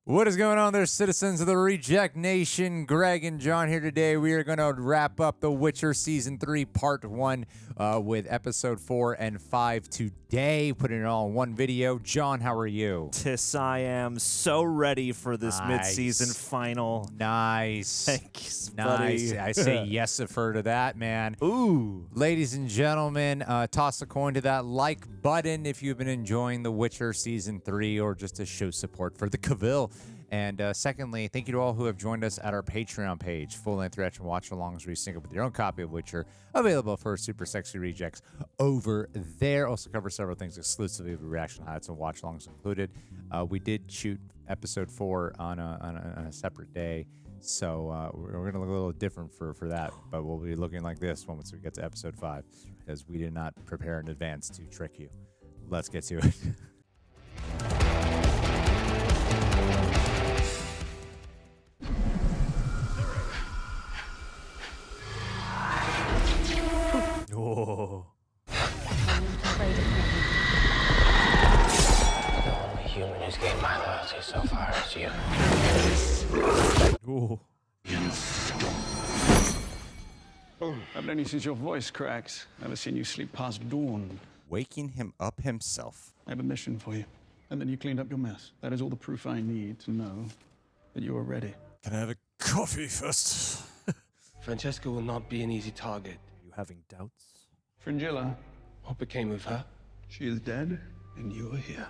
What is going on there, citizens of the Reject Nation? Greg and John here today. We are going to wrap up The Witcher Season 3 Part 1 with Episode 4 and 5 today, putting it all in one video. John, how are you? I am so ready for this mid-season final. Nice. Thanks, nice. buddy. I say yes-a-fer to that, man. Ooh. Ladies and gentlemen, toss a coin to that like button if you've been enjoying The Witcher Season 3 or just to show support for the Cavill. And secondly, thank you to all who have joined us at our Patreon page. Full-length reaction watch-alongs where you sync up with your own copy of Witcher, available for Super Sexy Rejects over there. Also cover several things exclusively with reaction highlights and watch-alongs included. We did shoot Episode 4 on a separate day, so we're going to look a little different for that, but we'll be looking like this once we get to Episode 5, because we did not prepare in advance to trick you. Let's get to it. Oh. The only human who's gained my loyalty so far is you. Ooh. I've known you since your voice cracks. Never seen you sleep past dawn. Waking him up himself. I have a mission for you. And then you cleaned up your mess. That is all the proof I need to know that you are ready. Can I have a coffee first? Francesca will not be an easy target. You having doubts? Fringilla, What became of her? she is dead, and you are here.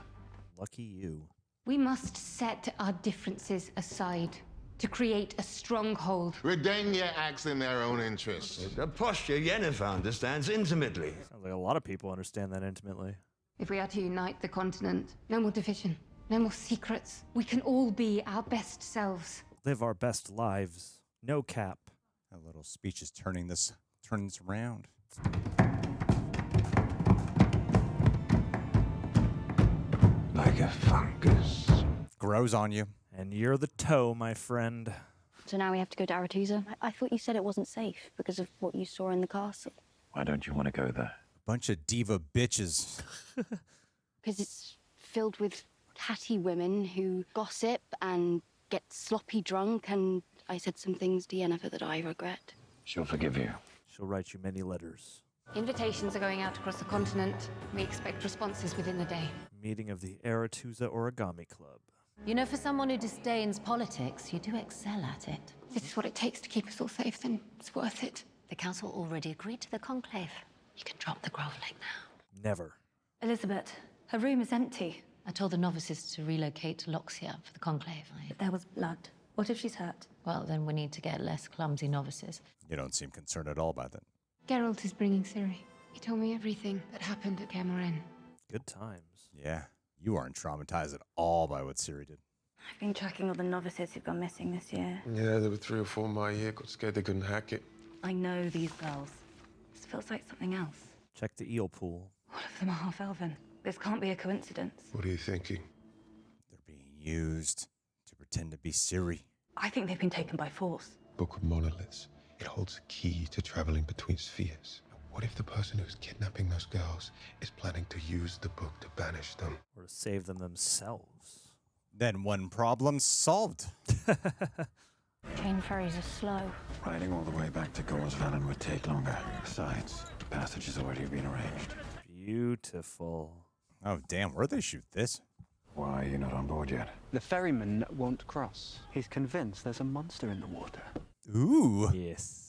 Lucky you. We must set our differences aside to create a stronghold. Redania acts in their own interests. A posture Yennefer understands intimately. Sounds like a lot of people understand that intimately. If we are to unite the continent, no more division, no more secrets. We can all be our best selves. Live our best lives. No cap. That little speech is turning this around. Like a fungus. Grows on you. And you're the toe, my friend. So now we have to go to Aretusa? I thought you said it wasn't safe because of what you saw in the castle. Why don't you want to go there? Bunch of diva bitches. Because it's filled with catty women who gossip and get sloppy drunk, and I said some things to Yennefer that I regret. She'll forgive you. She'll write you many letters. Invitations are going out across the continent. We expect responses within the day. Meeting of the Aretusa Origami Club. You know, for someone who disdains politics, you do excel at it. If this is what it takes to keep us all safe, then it's worth it. The council already agreed to the conclave. You can drop the groveling now. Never. Elizabeth, her room is empty. I told the novices to relocate to Loxia for the conclave. But there was blood. What if she's hurt? Well, then we need to get less clumsy novices. You don't seem concerned at all about that. Geralt is bringing Ciri. He told me everything that happened at Cahir Mawr. Good times. Yeah, you aren't traumatized at all by what Ciri did. I've been tracking all the novices who've gone missing this year. Yeah, there were 3 or 4 my year. Got scared they couldn't hack it. I know these girls. This feels like something else. Check the eel pool. All of them are half-elven. This can't be a coincidence. What are you thinking? They're being used to pretend to be Ciri. I think they've been taken by force. Book of Monoliths. It holds a key to traveling between spheres. What if the person who's kidnapping those girls is planning to use the book to banish them? Or to save them themselves. Then one problem solved. Train ferries are slow. Riding all the way back to Gorsvallen would take longer. Besides, the passage has already been arranged. Beautiful. Oh, damn, where'd they shoot this? Why are you not on board yet? The ferryman won't cross. He's convinced there's a monster in the water. Ooh. Yes.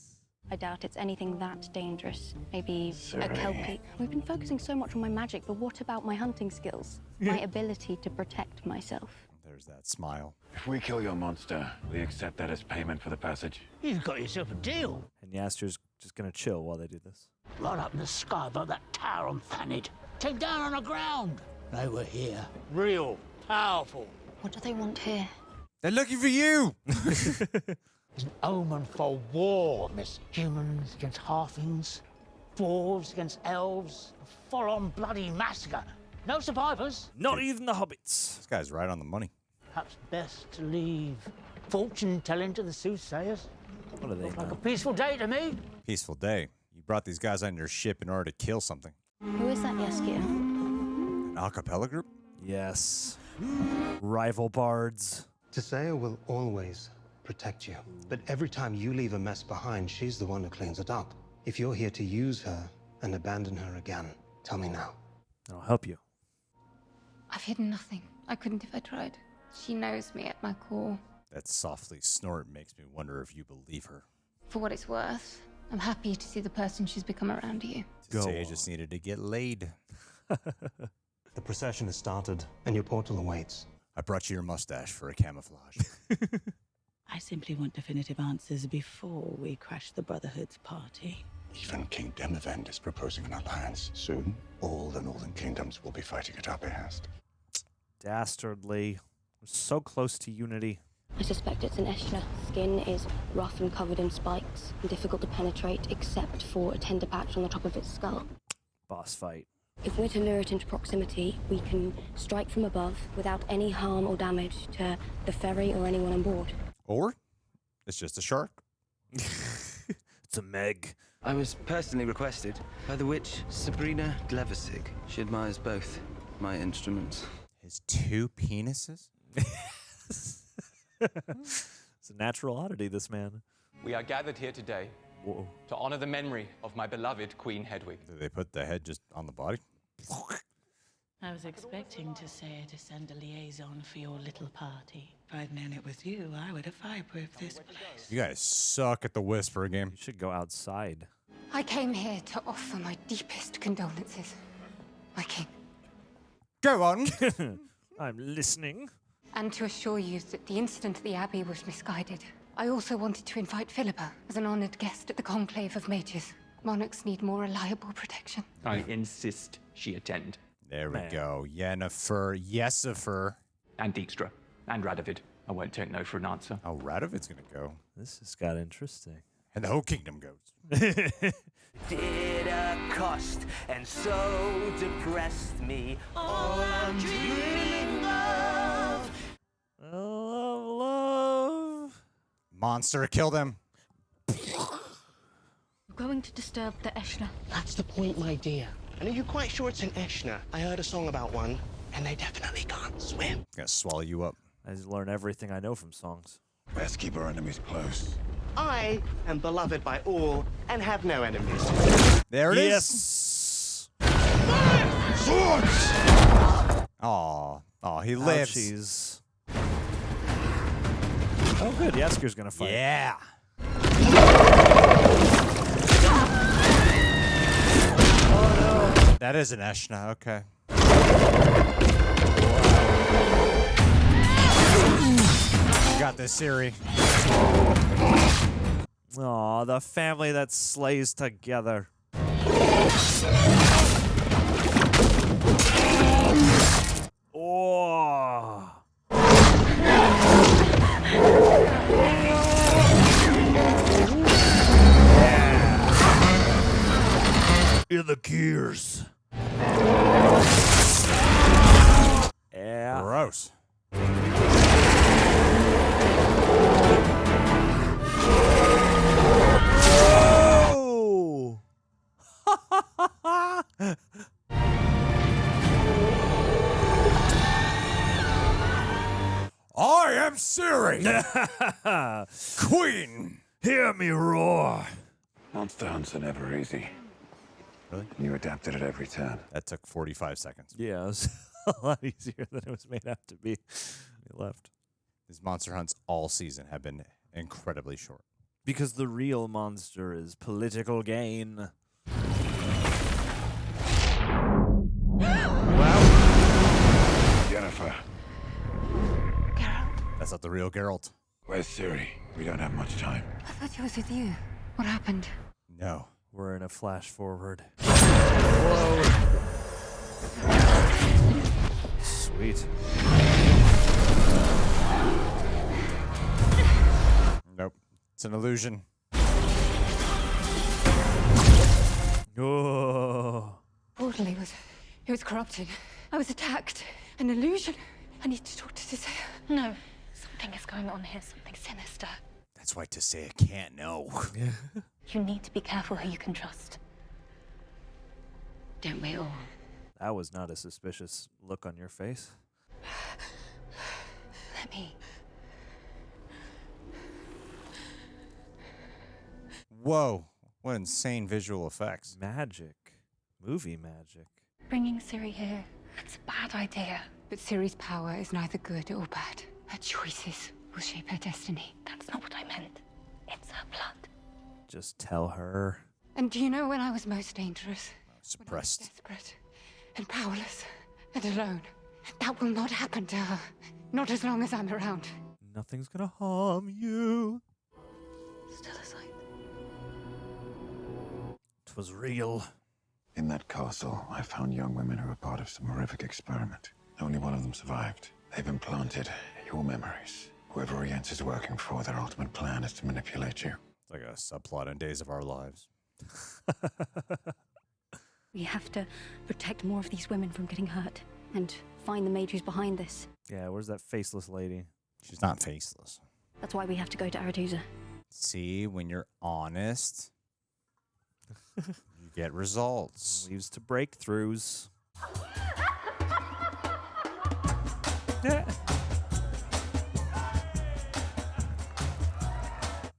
I doubt it's anything that dangerous. Maybe a Ciri. kelpie. We've been focusing so much on my magic, but what about my hunting skills? My ability to protect myself? There's that smile. If we kill your monster, we accept that as payment for the passage. You've got yourself a deal. And Jaskier's just gonna chill while they do this. Right up in the sky above that tower on Thanid. Came down on the ground. They were here. Real. Powerful. What do they want here? They're looking for you! It's an omen for war, miss. Humans against halflings, dwarves against elves. A full-on bloody massacre. No survivors. Not even the hobbits. This guy's right on the money. Perhaps best to leave fortune-telling to the soothsayers. What are they Looked like a now? peaceful day to me. Peaceful day. You brought these guys on your ship in order to kill something. Who is that Jaskier? An a cappella group? Yes. Rival bards. Tissaia will always protect you. But every time you leave a mess behind, she's the one who cleans it up. If you're here to use her and abandon her again, tell me now. I'll help you. I've hidden nothing. I couldn't if I tried. She knows me at my core. That softly snort makes me wonder if you believe her. For what it's worth, I'm happy to see the person she's become around you. Tissaia just needed to get laid. The procession has started, and your portal awaits. I brought you your mustache for a camouflage. I simply want definitive answers before we crash the Brotherhood's party. Even King Demavend is proposing an alliance. Soon, all the northern kingdoms will be fighting at our behest. Dastardly. We're so close to unity. I suspect it's an Aeschna. Skin is rough and covered in spikes, and difficult to penetrate except for a tender patch on the top of its skull. Boss fight. If we're to lure it into proximity, we can strike from above without any harm or damage to the ferry or anyone on board. Or it's just a shark. It's a Meg. I was personally requested by the witch Sabrina Gleversig. She admires both my instruments. His 2 penises? It's a natural oddity, this man. We are gathered here today to honor the memory of my beloved Queen Hedwig. Did they put the head just on the body? I was expecting Tissaia to send a liaison for your little party. If I'd known it was you, I would have fireproofed this place. You guys suck at the Whisper game. You should go outside. I came here to offer my deepest condolences, my king. Go on. I'm listening. And to assure you that the incident at the Abbey was misguided. I also wanted to invite Philippa as an honored guest at the conclave of mages. Monarchs need more reliable protection. I insist she attend. There we go. Yennefer, Yesifer. And Dijkstra. And Radovid. I won't take no for an answer. Oh, Radovid's gonna go. This has got interesting. And the whole kingdom goes. Did accost and so depressed me. All I'm dreaming of. Love. Monster, kill them. We're going to disturb the Aeschna. That's the point, my dear. And are you quite sure it's an Aeschna? I heard a song about one, and they definitely can't swim. Gonna swallow you up. I just learn everything I know from songs. Best keep our enemies close. I am beloved by all and have no enemies. There it is. Yes. Swords! Aw, he lives. Ouchies. Oh, good. Jaskier's gonna fight. Yeah. Oh no. That is an Aeschna. Okay. You got this, Ciri. Aw, the family that slays together. Oh. In the gears. Yeah. Gross. Oh. I am Ciri, Queen. Hear me roar. Monster hunts are never easy. Really? And you adapted at every turn. That took 45 seconds. Yeah, it was a lot easier than it was made out to be. We left. These monster hunts all season have been incredibly short. Because the real monster is political gain. Yennefer, Geralt, That's not the real Geralt. where's Ciri? We don't have much time. I thought he was with you. What happened? No. We're in a flash forward. Sweet. Nope. It's an illusion. Oh. Portal, it was corrupted. I was attacked. An illusion. I need to talk to Tissaia. No, something is going on here, something sinister. That's why Tissaia can't know. You need to be careful who you can trust. Don't we all? That was not a suspicious look on your face. Let me Whoa. What insane visual effects. Magic. Movie magic. Bringing Ciri here, that's a bad idea. But Ciri's power is neither good or bad. Her choices will shape her destiny. That's not what I meant. It's her blood. Just tell her. And do you know when I was most dangerous? Suppressed. Desperate and powerless and alone. That will not happen to her. Not as long as I'm around. Nothing's gonna harm you. Still a sight. 'Twas real. In that castle, I found young women who were part of some horrific experiment. Only one of them survived. They've implanted your memories. Whoever Rience is working for, their ultimate plan is to manipulate you. It's like a subplot in Days of Our Lives. We have to protect more of these women from getting hurt and find the mage who's behind this. Yeah, where's that faceless lady? She's not faceless. That's why we have to go to Aretuza. See, when you're honest, you get results. Leads to breakthroughs.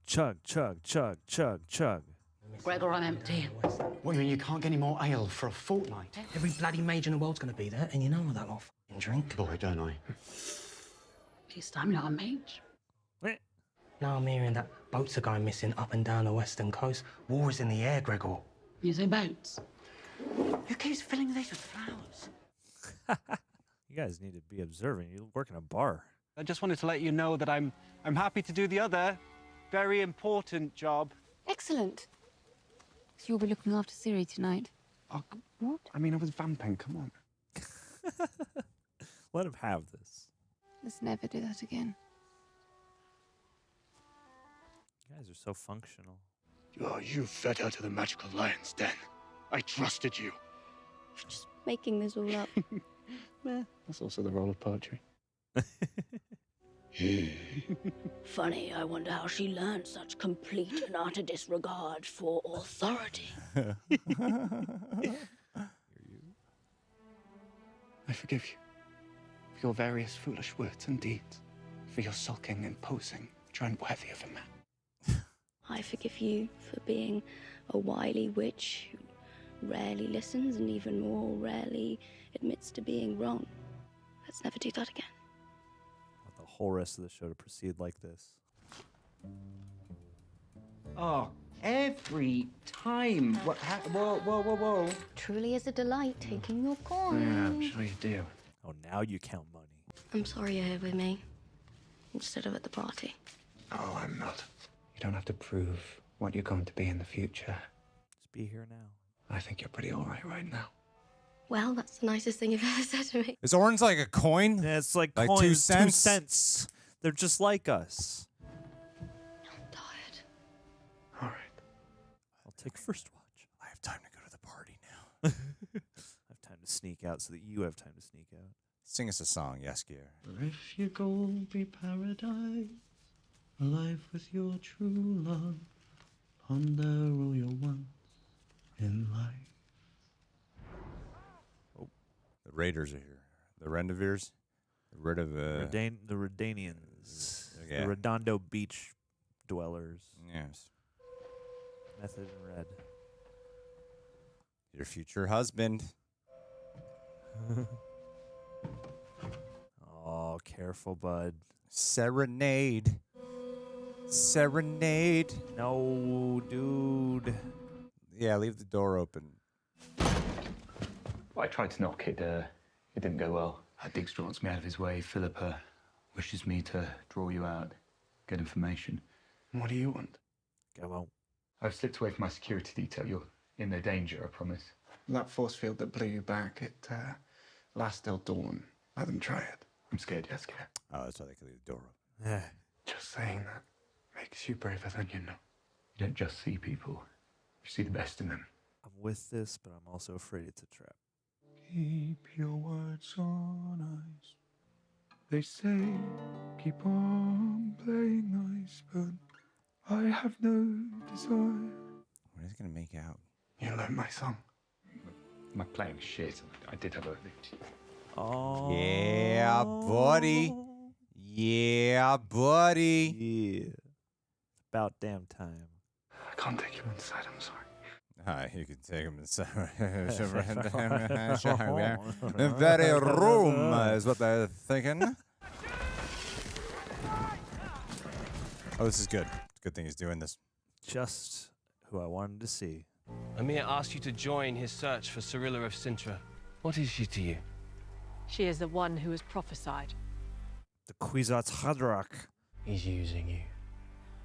Chug, chug, chug, chug, chug. Gregor, I'm empty. What, you mean you can't get any more ale for a fortnight? Every bloody mage in the world's gonna be there, and you know that lot f***ing drink. Boy, don't I. At least I'm not a mage. Now I'm hearing that boats are going missing up and down the western coast. War is in the air, Gregor. You say boats? Who keeps filling these with flowers? You guys need to be observing. You work in a bar. I just wanted to let you know that I'm happy to do the other very important job. Excellent. So you'll be looking after Ciri tonight. Oh, what? I mean, I was vamping. Come on. Let him have this. Let's never do that again. You guys are so functional. Oh, you fed her to the magical lion's den. I trusted you. Just making this all up. That's also the role of poetry. Funny, I wonder how she learned such complete and utter disregard for authority. I forgive you for your various foolish words and deeds, for your sulking and posing, trying worthy of a man. I forgive you for being a wily witch who rarely listens and even more rarely admits to being wrong. Let's never do that again. I want the whole rest of the show to proceed like this. Oh, every time. What? Whoa, whoa, whoa, whoa. Truly is a delight taking your coin. Yeah, I'm sure you do. Oh, now you count money. I'm sorry you're here with me instead of at the party. Oh, I'm not. You don't have to prove what you're going to be in the future. Just be here now. I think you're pretty all right now. Well, that's the nicest thing you've ever said to me. Is orange like a coin? Yeah, it's like Like coins, 2 2 cents? cents. They're just like us. I'm tired. All right. I'll take first watch. I have time to go to the party now. I have time to sneak out so that you have time to sneak out. Sing us a song, Jaskier. If your goal be paradise, a life with your true love, ponder all your wants in life. The Raiders are here. The Rendevirs. The Redanians. Yeah. The Redondo Beach dwellers. Yes. Method in red. Your future husband. Oh, careful, bud. Serenade. Serenade. No, dude. Yeah, leave the door open. I tried to knock it. It didn't go well. Dijkstra wants me out of his way. Philippa wishes me to draw you out, get information. What do you want? Go on. I've slipped away from my security detail. You're in no danger, I promise. That force field that blew you back, it lasts till dawn. Let them try it. I'm scared, Jaskier. Oh, that's why they can leave the door open. Just saying that makes you braver than you know. You don't just see people. You see the best in them. I'm with this, but I'm also afraid it's a trap. Keep your words on ice. They say keep on playing nice, but I have no desire. When is he gonna make out? You learned my song. Am I playing shit? I did have a... Oh. Yeah, buddy. Yeah, buddy. Yeah. It's about damn time. can't take you inside, I'm sorry. Hi, you can take him inside. Very room is what they're thinking. Oh, this is good. Good thing he's doing this. Just who I wanted to see. Emir asked you to join his search for Cirilla of Sintra. What is she to you? She is the one who was prophesied. The Kwisatz Haderach. He's using you.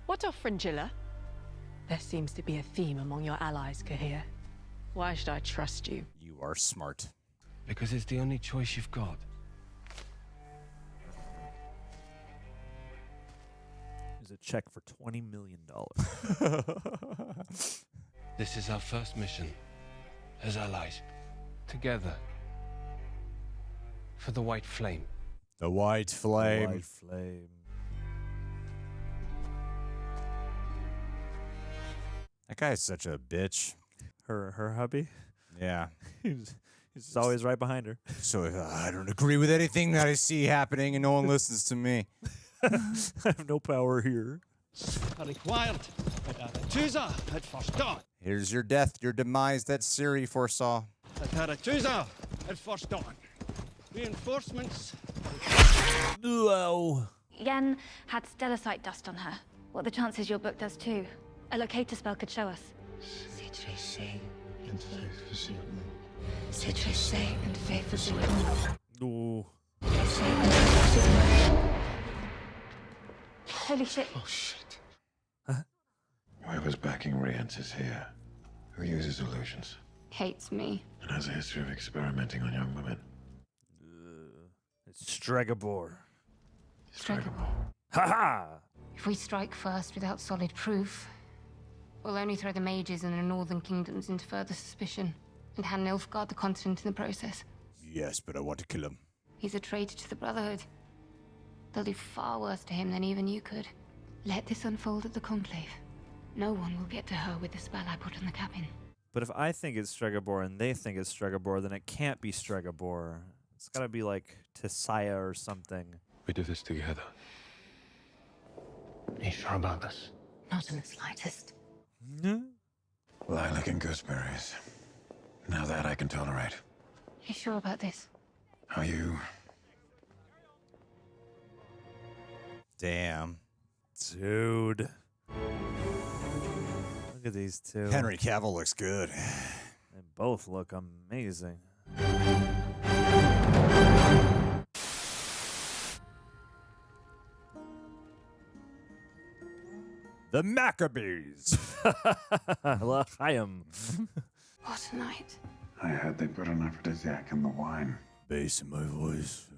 What of Fringilla? There seems to be a theme among your allies, Cahir. Why should I trust you? You are smart. Because it's the only choice you've got. Here's a check for $20 million. This is our first mission. As allies. Together. For the White Flame. The White Flame. The White Flame. That guy's such a bitch. Her hubby? Yeah. He's always right behind her. So I don't agree with anything that I see happening and no one listens to me. I have no power here. Here's your death, your demise that Ciri foresaw. Reinforcements. Whoa. Yen had stellarcite dust on her. What are the chances your book does too? A locator spell could show us. Ooh. Holy shit. Oh, shit. Huh? Whoever's backing Rience is here. Who uses illusions Hates me. and has a history of experimenting on young women. It's Stregobor. Stregobor. Ha-ha! If we strike first without solid proof, we'll only throw the mages and the northern kingdoms into further suspicion, and hand Nilfgaard the continent in the process. Yes, but I want to kill him. He's a traitor to the Brotherhood. They'll do far worse to him than even you could. Let this unfold at the conclave. No one will get to her with the spell I put on the cabin. But if I think it's Stregobor and they think it's Stregobor, then it can't be Stregobor. It's gotta be like Tissaia or something. We do this together. Are you sure about this? Not in the slightest. Lilac and gooseberries. Now that I can tolerate. You sure about this? Are you? Damn. Dude. Look at these two. Henry Cavill looks good. They both look amazing. The Maccabees. L'chaim. What a night. I heard they put an aphrodisiac in the wine. Bass in my voice.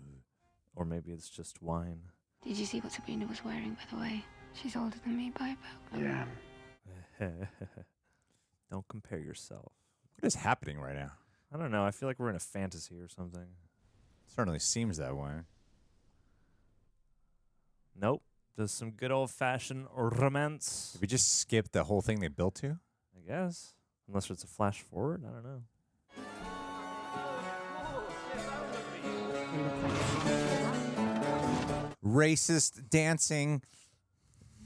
Or maybe it's just wine. Did you see what Sabrina was wearing, by the way? She's older than me by about. Yeah. Don't compare yourself. What is happening right now? I don't know. I feel like we're in a fantasy or something. Certainly seems that way. Nope. Just some good old-fashioned romance. Did we just skip the whole thing they built to? I guess. Unless it's a flash forward. I don't know. Racist dancing.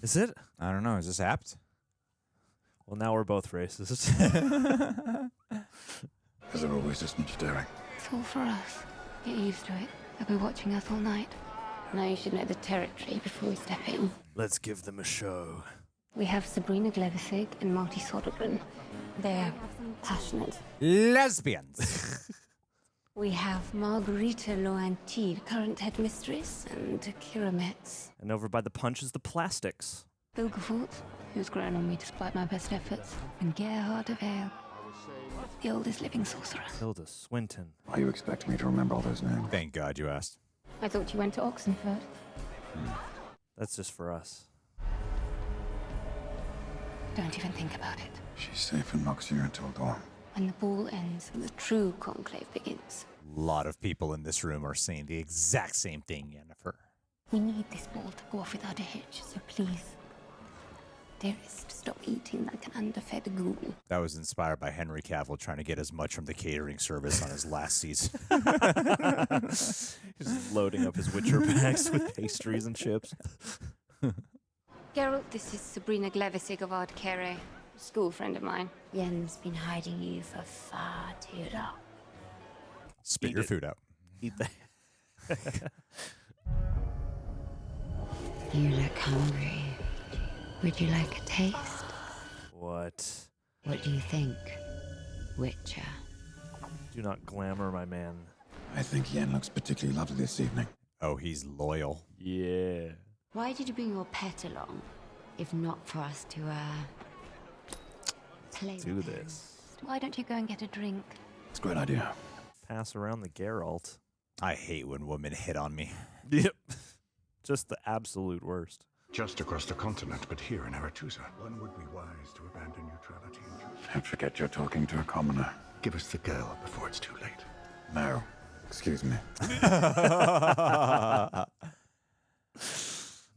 Is it? I don't know. Is this apt? Well, now we're both racist. Is there always this much daring? It's all for us. Get used to it. They'll be watching us all night. Now you should know the territory before we step in. Let's give them a show. We have Sabrina Glevissig and Marty Sodergren. They're passionate. Lesbians. We have Margarita Loantil, current headmistress, and Kira Metz. And over by the punch is the plastics. Vilgefortz, who's grown on me despite my best efforts, and Geralt of Vale, the oldest living sorcerer. Hilda Swinton. Are you expecting me to remember all those names? Thank God you asked. I thought you went to Oxenford. That's just for us. Don't even think about it. She's safe in Moxie until dawn. When the ball ends and the true conclave begins. A lot of people in this room are saying the exact same thing, Yennefer. We need this ball to go off without a hitch, so please, dearest, stop eating like an underfed ghoul. That was inspired by Henry Cavill trying to get as much from the catering service on his last season. He's loading up his Witcher bags with pastries and chips. Geralt, this is Sabrina Glevissig of Ardkere. School friend of mine. Yen's been hiding you for far too long. Spit your food out. Eat that. You look hungry. Would you like a taste? What? What do you think, Witcher? Do not glamour my man. I think Yen looks particularly lovely this evening. Oh, he's loyal. Yeah. Why did you bring your pet along, if not for us to, play Do with him? this. Why don't you go and get a drink? It's a great idea. Pass around the Geralt. I hate when women hit on me. Yep. Just the absolute worst. Just across the continent, but here in Aretusa. One would be wise to abandon neutrality and truth. Don't forget you're talking to a commoner. Give us the girl before it's too late. No. Excuse me.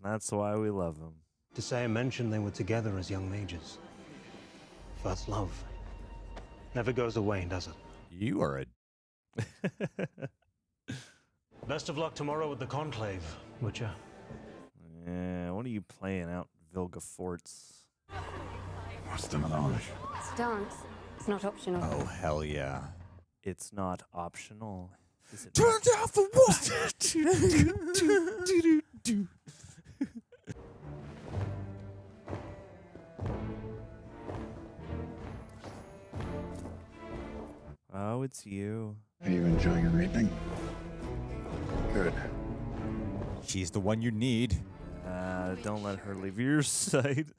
That's why we love him. Tissaia mentioned they were together as young mages. First love. Never goes away, does it? You are a... Best of luck tomorrow with the conclave, Witcher. Yeah, what are you playing out, Vilgefortz? What's the melange? It's a dance. It's not optional. Oh, hell yeah. It's not optional. Is it Turn down for what? Oh, it's you. Are you enjoying your evening? Good. She's the one you need. Don't let her leave your side.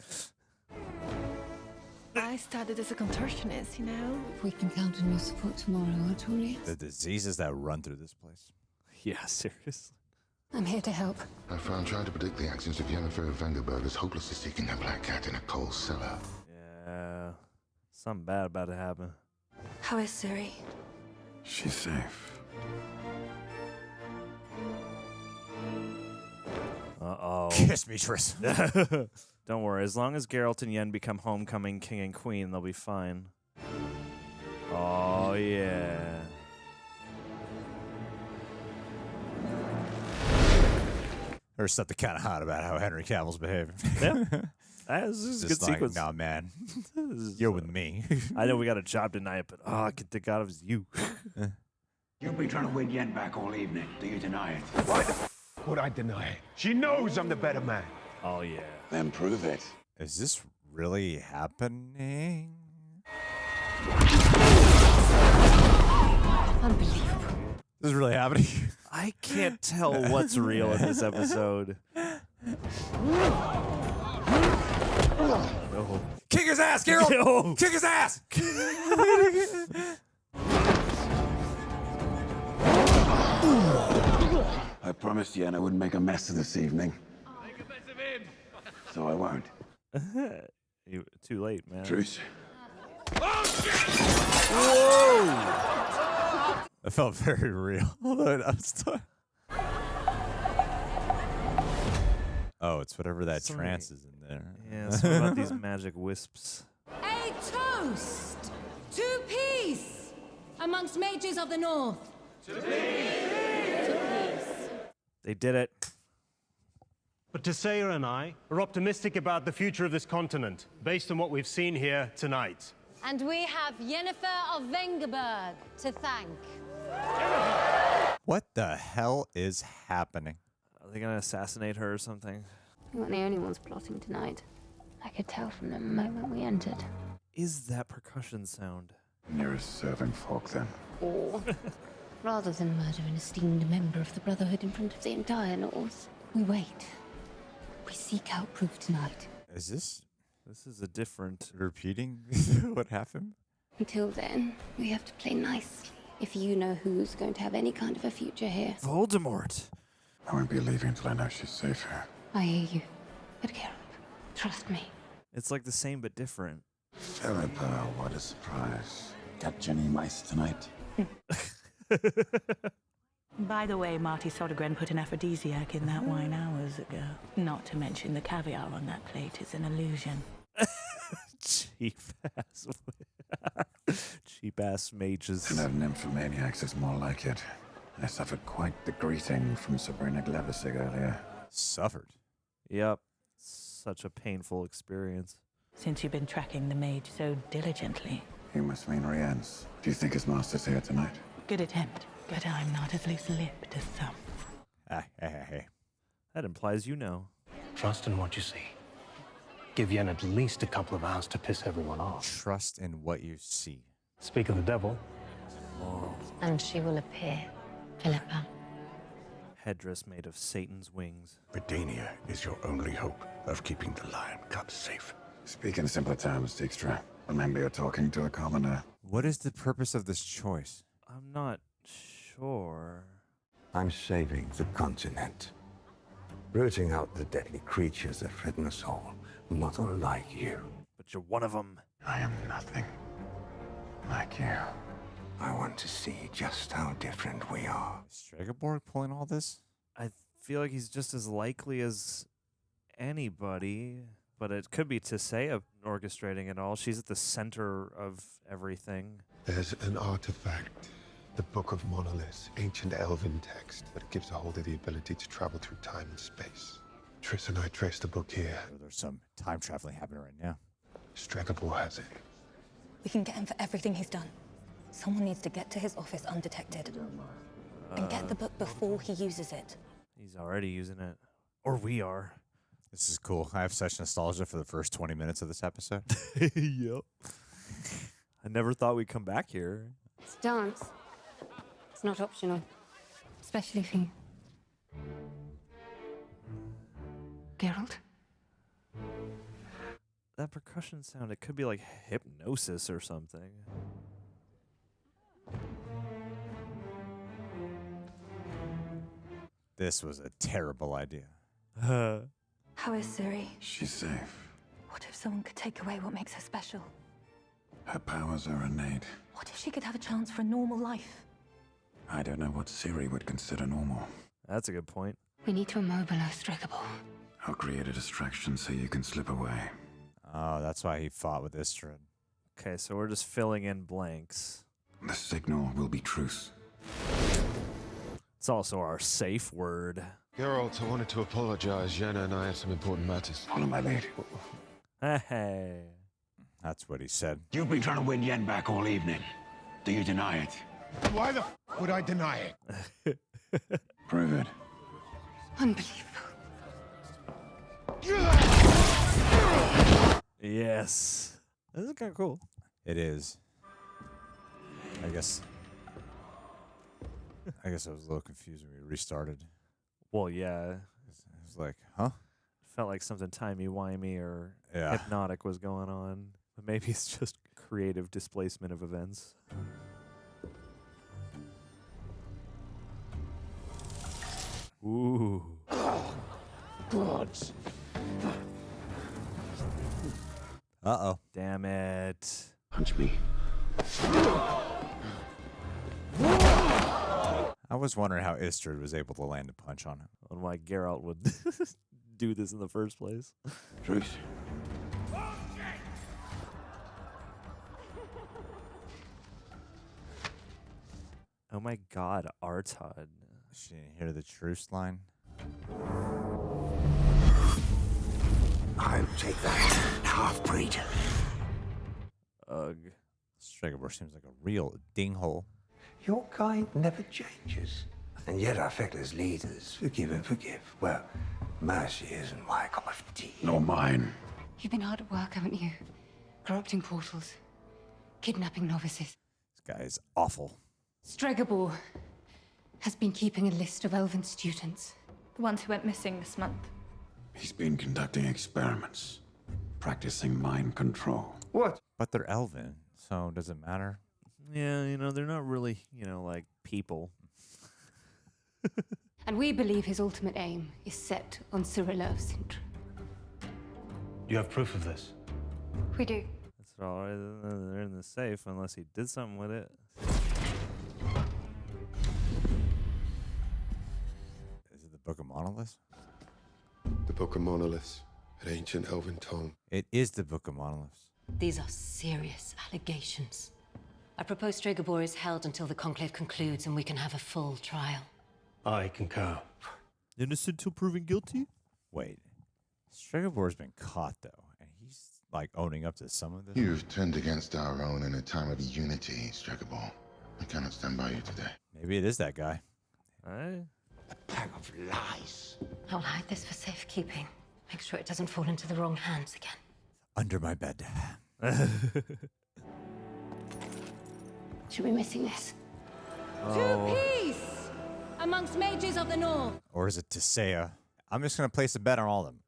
I started as a contortionist, you know? We can count on your support tomorrow, Artorias. The diseases that run through this place. Yeah, seriously. I'm here to help. I found trying to predict the actions of Yennefer of Vengerberg as hopelessly seeking a black cat in a coal cellar. Yeah. Something bad about to happen. How is Ciri? She's safe. Uh-oh. Kiss me, Triss. Don't worry. As long as Geralt and Yen become homecoming king and queen, they'll be fine. Oh, yeah. There's something kind of hot about how Henry Cavill's behaving. Yeah. This is a good like, sequence. nah, man. You're with me. I know we got a job tonight, but I can think out of is you. You've been trying to win Yen back all evening. Do you deny it? Why the f would I deny it? She knows I'm the better man. Oh, yeah. Then prove it. Is this really happening? Unbelievable. This is really happening? I can't tell what's real in this episode. No. Kick his ass, Geralt! No. Kick his ass! I promised Yen I wouldn't make a mess of this evening. Make a mess of him. So I won't. Too late, man. Truce. Whoa! That felt very real. Hold on, oh, it's whatever that trance is in there. Yeah, something about these magic wisps. A toast to peace amongst mages of the north. To peace. They did it. But Tissaia and I are optimistic about the future of this continent, based on what we've seen here tonight. And we have Yennefer of Vengerberg to thank. What the hell is happening? Are they gonna assassinate her or something? We weren't the only ones plotting tonight. I could tell from the moment we entered. Is that percussion sound? Nearest serving folk, then. Or, rather than murder an esteemed member of the Brotherhood in front of the entire North, we wait. We seek out proof tonight. Is this is a different repeating what happened? Until then, we have to play nicely. If you know who's going to have any kind of a future here. Voldemort. I won't be leaving until I know she's safe here. I hear you. But Geralt, trust me. It's like the same but different. Philippa, what a surprise. Got Jenny Mice tonight. By the way, Marty Sodergren put an aphrodisiac in that wine hours ago. Not to mention the caviar on that plate is an illusion. Cheap ass mages. And have nymphomaniacs is more like it. I suffered quite the greeting from Sabrina Glevissig earlier. Suffered? Yep. Such a painful experience. since you've been tracking the mage so diligently. You must mean Rienne's. Do you think his master's here tonight? Good attempt, but I'm not as loose-lipped as some. Hey. That implies you know. Trust in what you see. Give Yen at least a couple of hours to piss everyone off. Trust in what you see. Speak of the devil. And she will appear, Philippa. Headdress made of Satan's wings. Redania is your only hope of keeping the lion cub safe. Speak in simpler terms, Dijkstra. Remember, you're talking to a commoner. What is the purpose of this choice? I'm not sure. I'm saving the continent. Rooting out the deadly creatures that threaten us all, not unlike you. But you're one of them. I am nothing like you. I want to see just how different we are. Is Stregobor pulling all this? I feel like he's just as likely as anybody, but it could be Tissaia orchestrating it all. She's at the center of everything. There's an artifact, the Book of Monoliths, ancient elven text, but it gives a holder the ability to travel through time and space. Triss and I traced the book here. There's some time traveling happening right now. Stregobor has it. We can get him for everything he's done. Someone needs to get to his office undetected. And get the book before he uses it. He's already using it. Or we are. This is cool. I have such nostalgia for the first 20 minutes of this episode. Yep. I never thought we'd come back here. It's dance. It's not optional. Especially for you. Geralt? That percussion sound, it could be like hypnosis or something. This was a terrible idea. How is Ciri? She's safe. What if someone could take away what makes her special? Her powers are innate. What if she could have a chance for a normal life? I don't know what Ciri would consider normal. That's a good point. We need to immobilize Stregobor. I'll create a distraction so you can slip away. Oh, that's why he fought with Istredd. Okay, so we're just filling in blanks. The signal will be truce. It's also our safe word. Geralt, I wanted to apologize. Yenna and I have some important matters. Follow my lead. Hey. That's what he said. You've been trying to win Yen back all evening. Do you deny it? Why the would I deny it? Prove it. Unbelievable. Yes. This is kind of cool. It is. I guess I was a little confused when we restarted. Well, yeah. It was like, huh? Felt like something timey-wimey or hypnotic was going on. But maybe it's just creative displacement of events. Ooh. God. Uh-oh. Damn it. Punch me. I was wondering how Istredd was able to land a punch on him. And why Geralt would do this in the first place. Truce. Oh my god, Artod. She didn't hear the truce line. I'll take that, half-breed. Ugh. Stregobor seems like a real dinghole. Your kind never changes. And yet our feckless leaders forgive and forgive. Well, mercy isn't my cup of tea. Nor mine. You've been hard at work, haven't you? Corrupting portals. Kidnapping novices. This guy is awful. Stregobor has been keeping a list of elven students. The ones who went missing this month. He's been conducting experiments, practicing mind control. What? But they're elven, so does it matter? Yeah, you know, they're not really, like people. And we believe his ultimate aim is set on Cirilla of Sintra. You have proof of this? We do. That's all right. They're in the safe unless he did something with it. Is it the Book of Monoliths? The Book of Monoliths, an ancient elven tome. It is the Book of Monoliths. These are serious allegations. I propose Stregobor is held until the conclave concludes and we can have a full trial. I concur. Innocent till proven guilty? Wait. Stregobor's been caught, though, and he's like owning up to some of this. You've turned against our own in a time of unity, Strikable. I cannot stand by you today. Maybe it is that guy. A pack of lies. I'll hide this for safekeeping. Make sure it doesn't fall into the wrong hands again. Under my bed. Should be missing this. To peace amongst mages of the north. Or is it Tissaia? I'm just going to place a bet on all of them.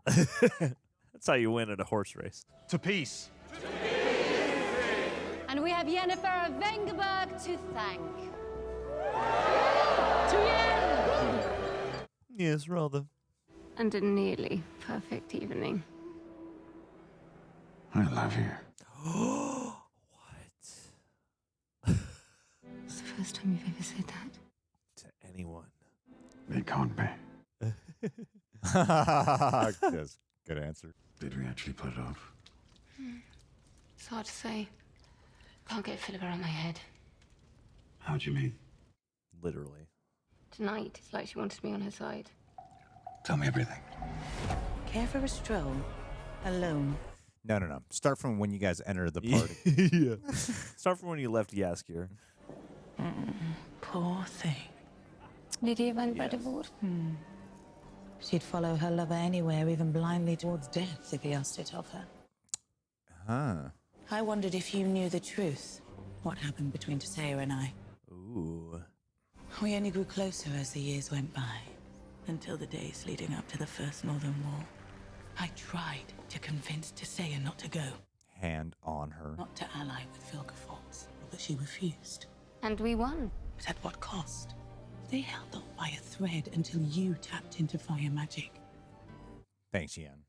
That's how you win at a horse race. To peace. And we have Yennefer of Vengerberg to thank. To Yen! Yes, rather. And a nearly perfect evening. I love you. It's the first time you've ever said that. To anyone. It can't be. Yes, good answer. Did we actually put it off? It's hard to say. Can't get Philippa out of my head. How do you mean? Literally. Tonight, it's like she wanted me on her side. Tell me everything. Care for a stroll? Alone? No. Start from when you guys entered the party. Yeah. Start from when you left Jaskier. Poor thing. Lydia van Radovid. She'd follow her lover anywhere, even blindly towards death, if he asked it of her. Huh. I wondered if you knew the truth. What happened between Tissaia and I. Ooh. We only grew closer as the years went by, until the days leading up to the First Northern War. I tried to convince Tissaia not to go. Hand on her. Not to ally with Vilgefortz, but she refused. And we won. But at what cost? They held on by a thread until you tapped into fire magic. Thanks, Yen.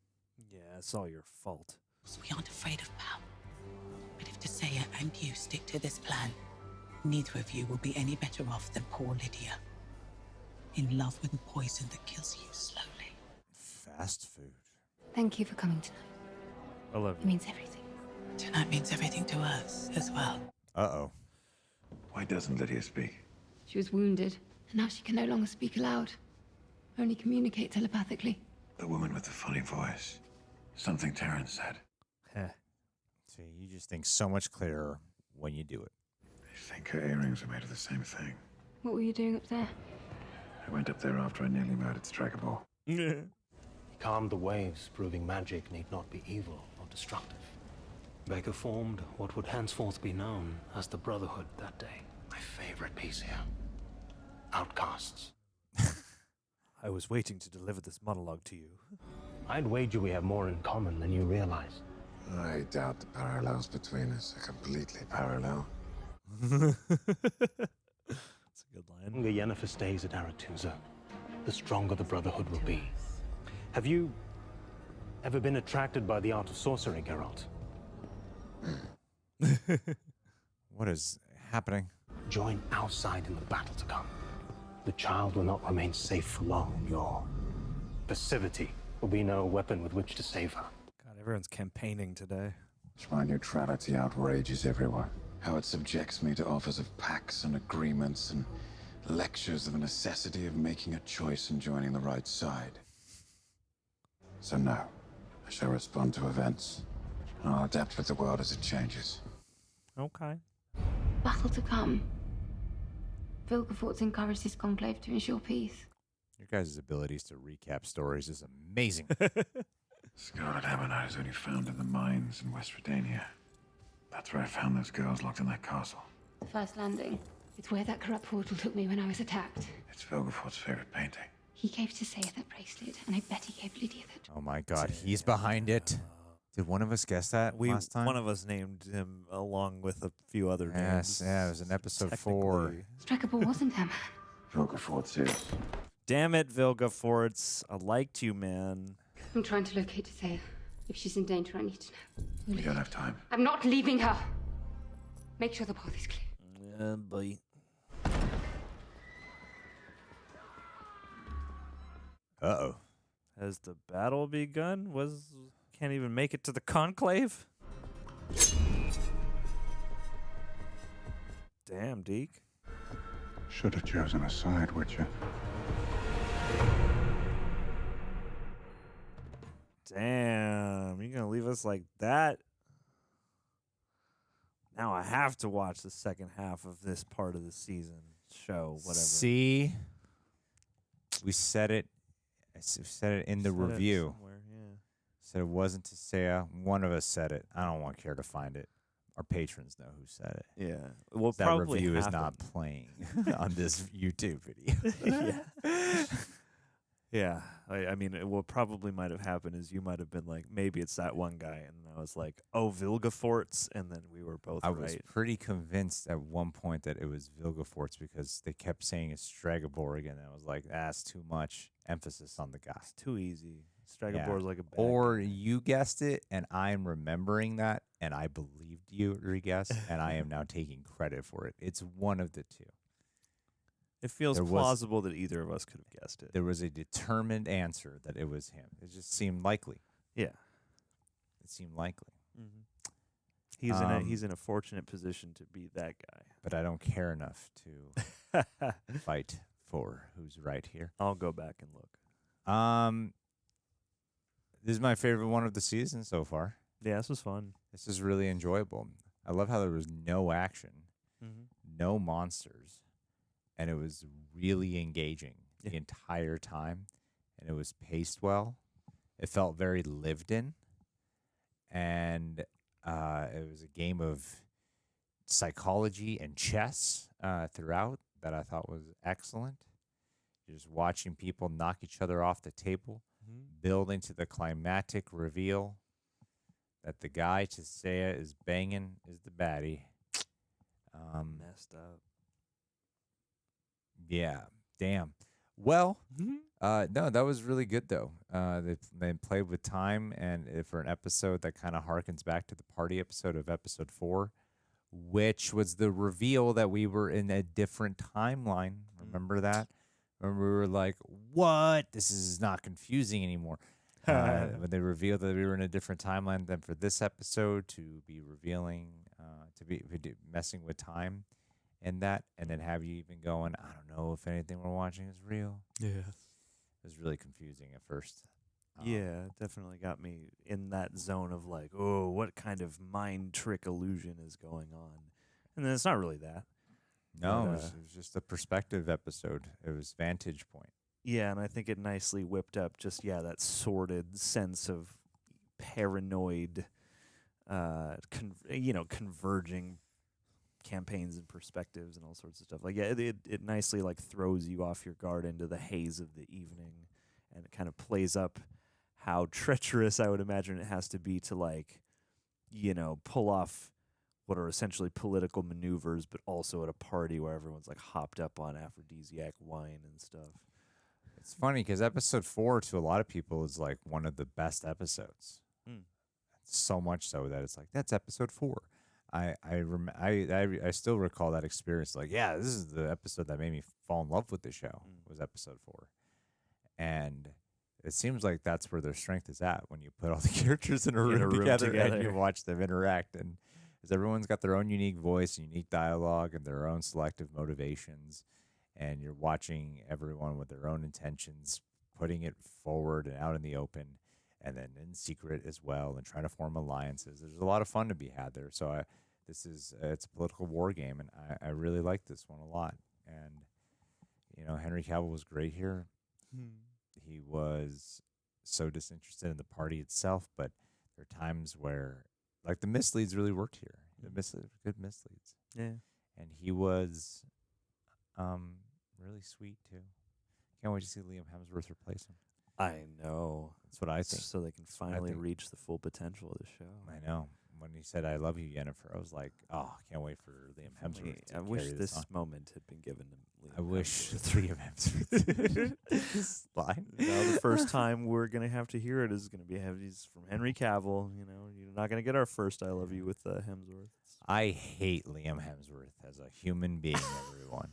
Yeah, it's all your fault. We aren't afraid of power. But if Tissaia and you stick to this plan, neither of you will be any better off than poor Lydia. In love with a poison that kills you slowly. Fast food. Thank you for coming tonight. I love It means everything. Tonight means everything to us as well. Uh-oh. Why doesn't Lydia speak? She was wounded, and now she can no longer speak aloud. Only communicate telepathically. The woman with the funny voice. Something Terrence said. See, you just think so much clearer when you do it. I think her earrings are made of the same thing. What were you doing up there? I went up there after I nearly murdered Strikable. He calmed the waves, proving magic need not be evil or destructive. Baker formed what would henceforth be known as the Brotherhood that day. My favorite piece here. Outcasts. I was waiting to deliver this monologue to you. I'd wager we have more in common than you realize. I doubt the parallels between us are completely parallel. That's a good line. The longer Yennefer stays at Aretusa, the stronger the Brotherhood will be. Have you ever been attracted by the art of sorcery, Geralt? What is happening? Join our side in the battle to come. The child will not remain safe for long. Your passivity will be no weapon with which to save her. God, everyone's campaigning today. My neutrality outrages everyone. How it subjects me to offers of pacts and agreements and lectures of the necessity of making a choice and joining the right side. So no, I shall respond to events, and I'll adapt with the world as it changes. Okay. Battle to come. Vilgefortz encouraged his conclave to ensure peace. Your guys' abilities to recap stories is amazing. Scarlet Ammonite is only found in the mines in West Redania. That's where I found those girls locked in that castle. The first landing. It's where that corrupt portal took me when I was attacked. It's Vilgefortz's favorite painting. He gave Tissaia that bracelet, and I bet he gave Lydia that. Oh my god, he's behind it. Did one of us guess that last time? One of us named him along with a few other names. Yes, yeah, it was in episode 4. Strikable wasn't him. Vilgefortz is. Damn it, Vilgefortz. I liked you, man. I'm trying to locate Tissaia. If she's in danger, I need to know. We don't have time. I'm not leaving her. Make sure the path is clear. Yeah, boy. Uh-oh. Has the battle begun? Can't even make it to the conclave? Damn, Deke. Should have chosen a side, would you? Damn, you're gonna leave us like that? Now I have to watch the second half of this part of the season show. Whatever. See, we said it. We said it in the review. Said it wasn't Tissaia. One of us said it. I don't want care to find it. Our patrons know who said it. Yeah. Well, that probably review is happened. not playing on this YouTube video. Yeah. I mean, what probably might have happened is you might have been like, maybe it's that one guy, and I was like, oh, Vilgefortz, and then we were both I right. was pretty convinced at one point that it was Vilgefortz because they kept saying Estragoborg, and I was like, that's too much emphasis on the guy. It's too easy. Estragoborg is like a bad Or you guessed it, and I'm remembering that, and I believed you, your guess, and I am now taking credit for it. It's one of the two. It feels There was- plausible that either of us could have guessed it. There was a determined answer that it was him. It just seemed likely. Yeah. It seemed likely. He's in a fortunate position to be that guy. But I don't care enough to fight for who's right here. I'll go back and look. This is my favorite one of the season so far. Yeah, this was fun. This is really enjoyable. I love how there was no action, no monsters, and it was really engaging the entire time, and it was paced well. It felt very lived in, and it was a game of psychology and chess throughout that I thought was excellent. Just watching people knock each other off the table, building to the climactic reveal that the guy Tissaia is banging is the baddie. Messed up. Yeah, damn. Well, no, that was really good though. They played with time, and for an episode that kind of harkens back to the party episode of episode 4, which was the reveal that we were in a different timeline. Remember that? Remember we were like, "What? This is not confusing anymore." When they revealed that we were in a different timeline than for this episode to be revealing, to be messing with time. And that, and then have you even going, I don't know if anything we're watching is real. Yeah. It was really confusing at first. Yeah, it definitely got me in that zone of like, oh, what kind of mind trick illusion is going on? And then it's not really that. No, But, it was just a perspective episode. It was vantage point. Yeah, and I think it nicely whipped up just, that sordid sense of paranoid, converging campaigns and perspectives and all sorts of stuff. Like, it nicely like throws you off your guard into the haze of the evening, and it kind of plays up how treacherous I would imagine it has to be to like, pull off what are essentially political maneuvers, but also at a party where everyone's like hopped up on aphrodisiac wine and stuff. It's funny because episode 4 to a lot of people is like one of the best episodes. So much so that it's like, that's episode 4. I still recall that experience. Like, yeah, this is the episode that made me fall in love with the show. Was episode 4, and it seems like that's where their strength is at when you put all the characters in a room, together and you watch them interact. And because everyone's got their own unique voice, and unique dialogue, and their own selective motivations, and you're watching everyone with their own intentions, putting it forward and out in the open, and then in secret as well, and trying to form alliances. There's a lot of fun to be had there. So it's a political war game, and I really like this one a lot. And Henry Cavill was great here. He was so disinterested in the party itself, but there are times where, like, the misleads really worked here. The good misleads. Yeah. And he was really sweet too. Can't wait to see Liam Hemsworth replace him. I know. That's what I think. So they can finally reach the full potential of the show. I know. When he said, I love you, Yennefer, I was like, oh, I can't wait for Liam Hemsworth to I wish carry this on. moment had been given to Liam I wish Hemsworth. Liam Hemsworth this line. Now, the first time we're going to have to hear it is going to be he's from Henry Cavill. You're not going to get our first I love you with Hemsworth. I hate Liam Hemsworth as a human being, everyone.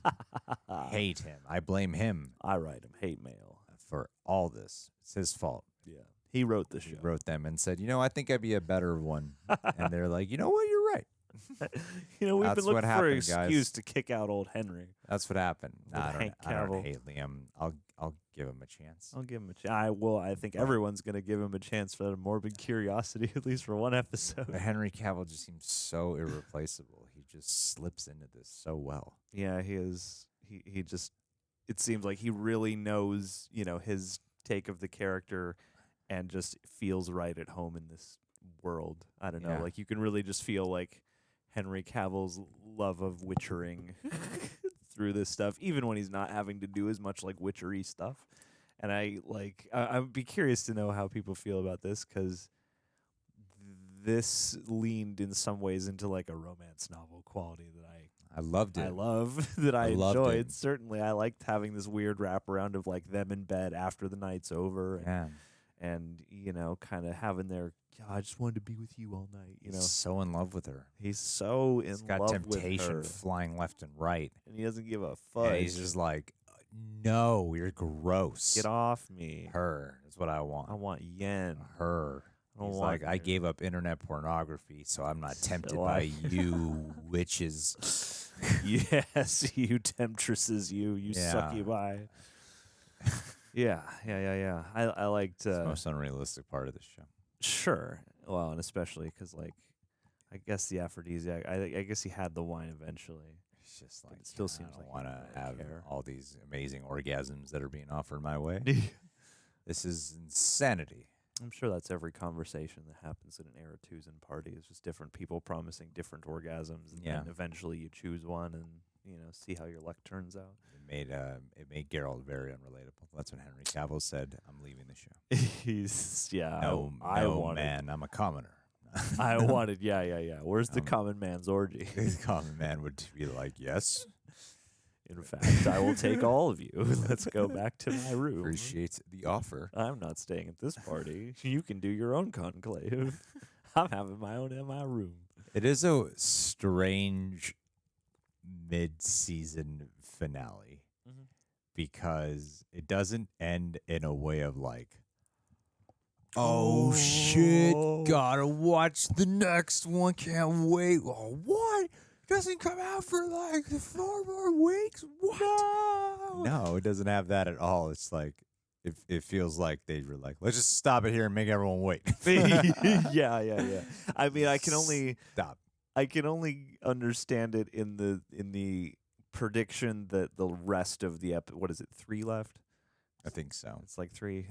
Hate him. I blame him. I write him hate mail. For all this. It's his fault. Yeah. He wrote the show. He wrote them and said, I think I'd be a better one. And they're like, you know what? You're right. You know, we've That's been looking what for an happened, excuse guys. to kick out old Henry. That's what happened. Nah, I Hank don't Cavill. hate Liam. I'll give him a chance. I'll give him a chance. I think everyone's going to give him a chance for that morbid curiosity, at least for one episode. But Henry Cavill just seems so irreplaceable. He just slips into this so well. Yeah, he is. He just. It seems like he really knows, you know, his take of the character, and just feels right at home in this world. I don't know. Yeah. Like you can really just feel like Henry Cavill's love of witchering through this stuff, even when he's not having to do as much like witchery stuff. And I would be curious to know how people feel about this, because this leaned in some ways into like a romance novel quality that I loved it. I love that I loved enjoyed. it. Certainly, I liked having this weird wraparound of like them in bed after the night's over, and you know, kind of having their I just wanted to be with you all night. You know, He's so in love with her. he's so in He's got love temptation with her, flying left and right. and he doesn't give a fuck. And he's just like, no, you're gross. Get off me. Her is what I want. I want Yen. Her. I don't He's want like, I you. gave up internet pornography, so I'm not tempted So by you witches. Yes, you temptresses, you Yeah. succubi. Yeah. I liked. It's the most unrealistic part of the show. Sure. Well, and especially because, like, I guess the aphrodisiac. I guess he had the wine eventually. It's just but like, it still I seems don't like want he to didn't really have care. all these amazing orgasms that are being offered my way. This is insanity. I'm sure that's every conversation that happens at an Era 2's party. It's just different people promising different orgasms, and Yeah. then eventually you choose one, and you know, see how your luck turns out. It made Geralt very unrelatable. That's what Henry Cavill said. I'm leaving the show. He's no, I no wanted, man, I'm a commoner. I wanted, yeah. Where's the common man's orgy? The common man would be like, yes. In fact, I will take all of you. Let's go back to my room. Appreciate the offer. I'm not staying at this party. You can do your own conclave. I'm having my own in my room. It is a strange mid-season finale because it doesn't end in a way of like, oh shit, gotta watch the next one, can't wait. Oh, what? Doesn't come out for like 4 more weeks? What? No, it doesn't have that at all. It's like, it feels like they were like, let's just stop it here and make everyone wait. Yeah. I mean, I can only stop. I can only understand it in the prediction that the rest of the what is it, 3 left? I think so. It's like 3.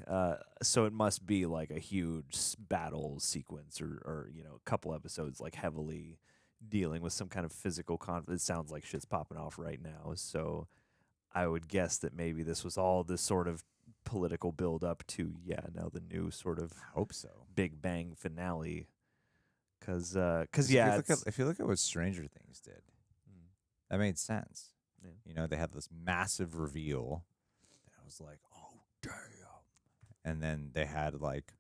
So it must be like a huge battle sequence, or you know, a couple episodes like heavily dealing with some kind of physical conflict. It sounds like shit's popping off right now. So I would guess that maybe this was all this sort of political build up to now the new sort of hope so big bang finale. Because if you look at what Stranger Things did, that made sense. Yeah. You know, they had this massive reveal that I was like, oh damn, and then they had like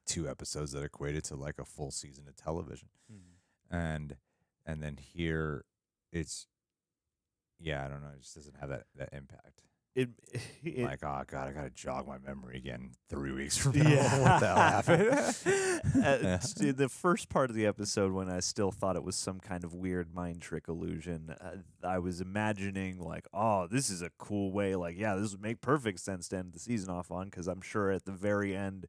2 episodes that equated to like a full season of television, and then here it's I don't know, it just doesn't have that impact. It like, oh god, I gotta jog my memory again 3 weeks from now. What the hell happened? The first part of the episode, when I still thought it was some kind of weird mind trick illusion, I was imagining like, oh, this is a cool way. Like, yeah, this would make perfect sense to end the season off on, because I'm sure at the very end,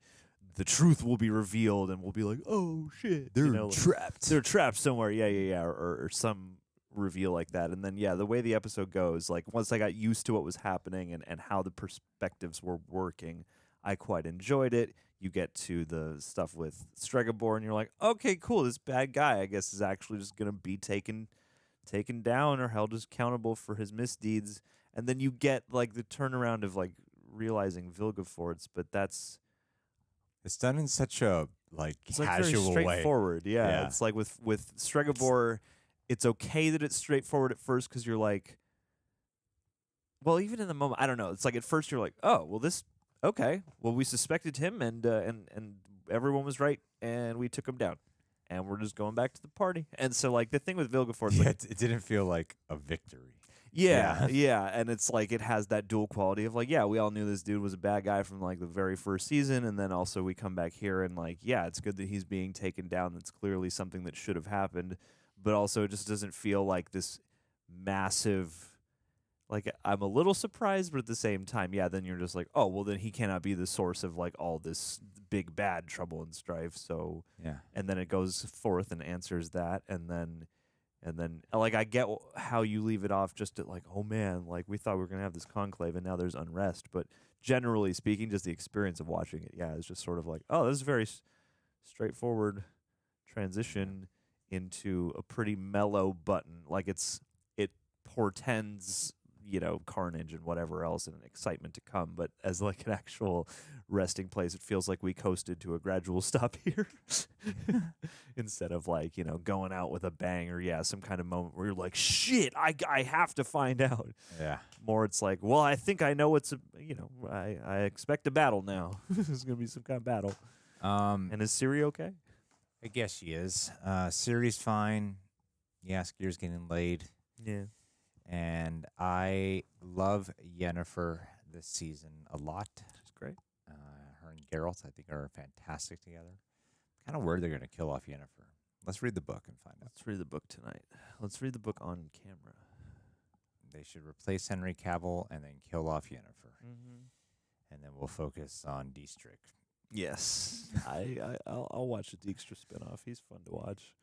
the truth will be revealed, and we'll be like, oh shit, they're trapped. They're trapped somewhere. Yeah, or some reveal like that. And then the way the episode goes, like once I got used to what was happening and how the perspectives were working, I quite enjoyed it. You get to the stuff with Stregobor and you're like, okay, cool, this bad guy I guess is actually just gonna be taken down or held accountable for his misdeeds. And then you get like the turnaround of like realizing Vilgefortz, but it's done in such a it's casual like very way. straightforward. Yeah. It's like with Stregobor, it's okay that it's straightforward at first, because you're like, well, even in the moment, I don't know. It's like at first you're like, oh, well, okay. Well, we suspected him, and everyone was right, and we took him down, and we're just going back to the party. And so, like, the thing with Vilgefortz, like, it didn't feel like a victory. Yeah, and it's like it has that dual quality of like, yeah, we all knew this dude was a bad guy from like the very first season, and then also we come back here and like, yeah, it's good that he's being taken down. That's clearly something that should have happened. but also it just doesn't feel like this massive. Like, I'm a little surprised, but at the same time, yeah, then you're just like, oh, well, then he cannot be the source of, like, all this big, bad trouble and strife, so... Yeah. And then it goes forth and answers that, and then, like, I get how you leave it off just at, like, oh, man, like, we thought we were going to have this conclave, and now there's unrest, but generally speaking, just the experience of watching it, yeah, it's just sort of like, oh, this is a very straightforward transition into a pretty mellow button. Like, it portends... carnage and whatever else and an excitement to come, but as like an actual resting place, it feels like we coasted to a gradual stop here instead of like, going out with a bang or some kind of moment where you're like, shit, I have to find out. Yeah. More it's like, well, I think I know I expect a battle now. There's going to be some kind of battle. And is Ciri okay? I guess she is. Ciri's fine. Jaskier's getting laid. Yeah. And I love Yennefer this season a lot. She's great. Her and Geralt, I think, are fantastic together. Kind of worried they're going to kill off Yennefer. Let's read the book and find out. Let's read the book tonight. Let's read the book on camera. They should replace Henry Cavill and then kill off Yennefer. Mm-hmm. And then we'll focus on District. Yes. I'll watch the Dijkstra spinoff. He's fun to watch.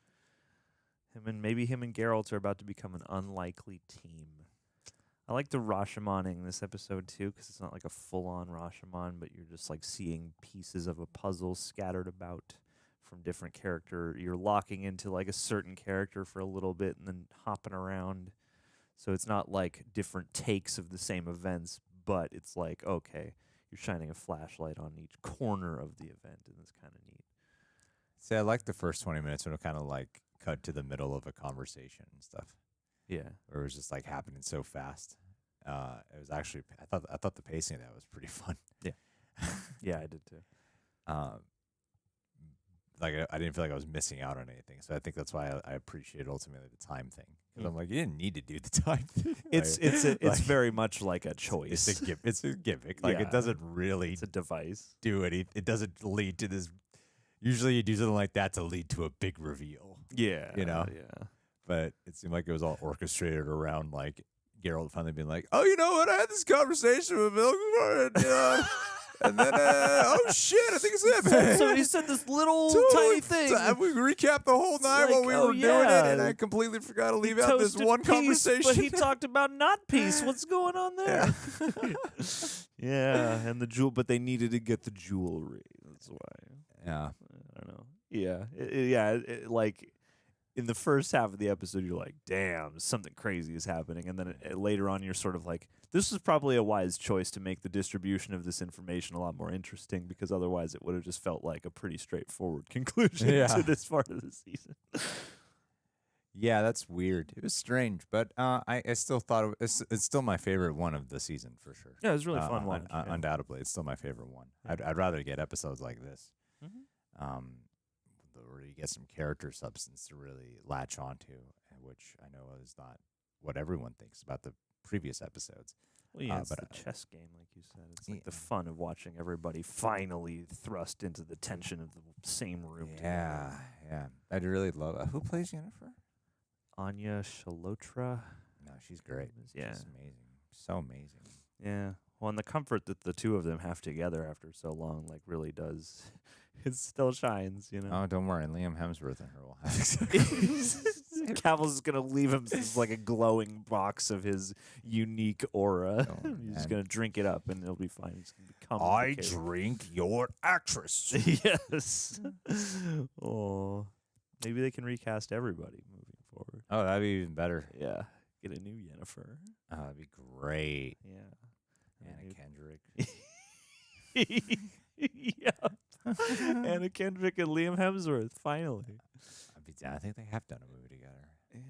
Him and Geralt are about to become an unlikely team. I like the Rashomoning this episode too, because it's not like a full-on Rashomon, but you're just like seeing pieces of a puzzle scattered about from different character. You're locking into like a certain character for a little bit and then hopping around. So it's not like different takes of the same events, but it's like, okay, you're shining a flashlight on each corner of the event, and it's kind of neat. See, I like the first 20 minutes when it kind of like cut to the middle of a conversation and stuff. Yeah. Where it was just like happening so fast. It was actually, I thought the pacing of that was pretty fun. Yeah. Yeah, I did too. Like I didn't feel like I was missing out on anything. So I think that's why I appreciate ultimately the time thing. Because I'm like, you didn't need to do the time thing. It's very much like a choice. It's a gimmick. Like it doesn't really it's a device. Do anything. It doesn't lead to this. Usually you do something like that to lead to a big reveal. Yeah. Yeah. But it seemed like it was all orchestrated around like Geralt finally being like, oh, you know what? I had this conversation with Vilgefortz and then, oh shit, I think it's him. So he said this little tiny thing. We recapped the whole night while we were doing it, and I completely forgot to leave out this one conversation. But he talked about not peace. What's going on there? Yeah, and the jewel, but they needed to get the jewelry. That's why. Yeah. I don't know. Yeah. Like in the first half of the episode, you're like, damn, something crazy is happening. And then later on, you're sort of like, this is probably a wise choice to make the distribution of this information a lot more interesting, because otherwise it would have just felt like a pretty straightforward conclusion to this part of the season. Yeah, that's weird. It was strange, but I still thought it's still my favorite one of the season for sure. Yeah, it was really fun one. Undoubtedly, it's still my favorite one. Yeah. I'd rather get episodes like this. Mm-hmm. Where you get some character substance to really latch onto, which I know is not what everyone thinks about the previous episodes. Well, yeah, it's the chess game, like you said. It's like the fun of watching everybody finally thrust into the tension of the same room. Yeah, yeah. I'd really love. Who plays Yennefer? Anya Chalotra. No, she's great. Yeah, she's amazing. So amazing. Yeah. Well, and the comfort that the two of them have together after so long, like, really does. It still shines, you know. Oh, don't worry. Liam Hemsworth and her will have Cavill's gonna leave him as like a glowing box of his unique aura. He's just gonna drink it up, and it'll be fine. He's gonna become. I drink your actress. Yes. Oh, maybe they can recast everybody moving forward. Oh, that'd be even better. Yeah, get a new Yennefer. Oh, that'd be great. Yeah, Anna Kendrick. Yeah. Anna Kendrick and Liam Hemsworth, finally. I think they have done a movie together. Yeah.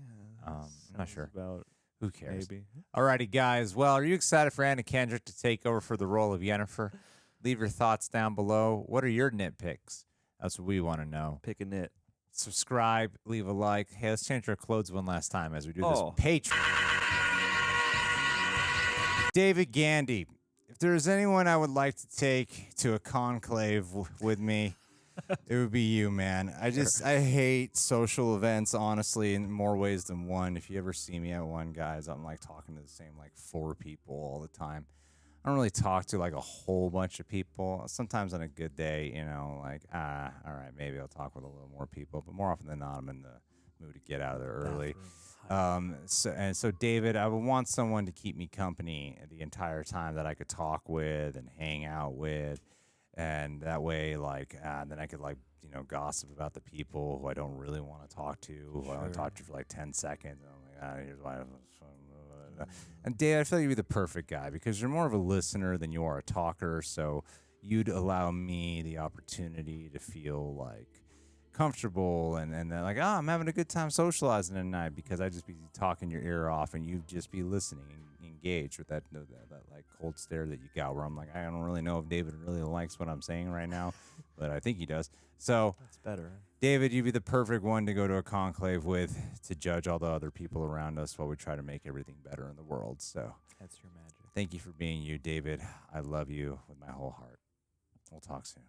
I'm not sure. About Who cares? Maybe. Alrighty, guys. Well, are you excited for Anna Kendrick to take over for the role of Yennefer? Leave your thoughts down below. What are your nitpicks? That's what we want to know. Pick a nit. Subscribe, leave a like. Hey, let's change our clothes one last time as we do this Patreon. David Gandy. If there's anyone I would like to take to a conclave with me, It would be you, man. I hate social events, honestly, in more ways than one. If you ever see me at one, guys, I'm like talking to the same like 4 people all the time. I don't really talk to like a whole bunch of people. Sometimes on a good day, you know, like, all right, maybe I'll talk with a little more people, but more often than not, I'm in the mood to get out of there early. So David, I would want someone to keep me company the entire time that I could talk with and hang out with. And that way, like, then I could, like, you know, gossip about the people who I don't really want to talk to, who I want to talk to for like 10 seconds. And I'm like, here's why. And Dave, I feel like you'd be the perfect guy because you're more of a listener than you are a talker. So you'd allow me the opportunity to feel like comfortable and then like, I'm having a good time socializing tonight because I'd just be talking your ear off and you'd just be listening and engaged with that like cold stare that you got where I'm like, I don't really know if David really likes what I'm saying right now, but I think he does. So that's better. David, you'd be the perfect one to go to a conclave with to judge all the other people around us while we try to make everything better in the world. So that's your magic. Thank you for being you, David. I love you with my whole heart. We'll talk soon.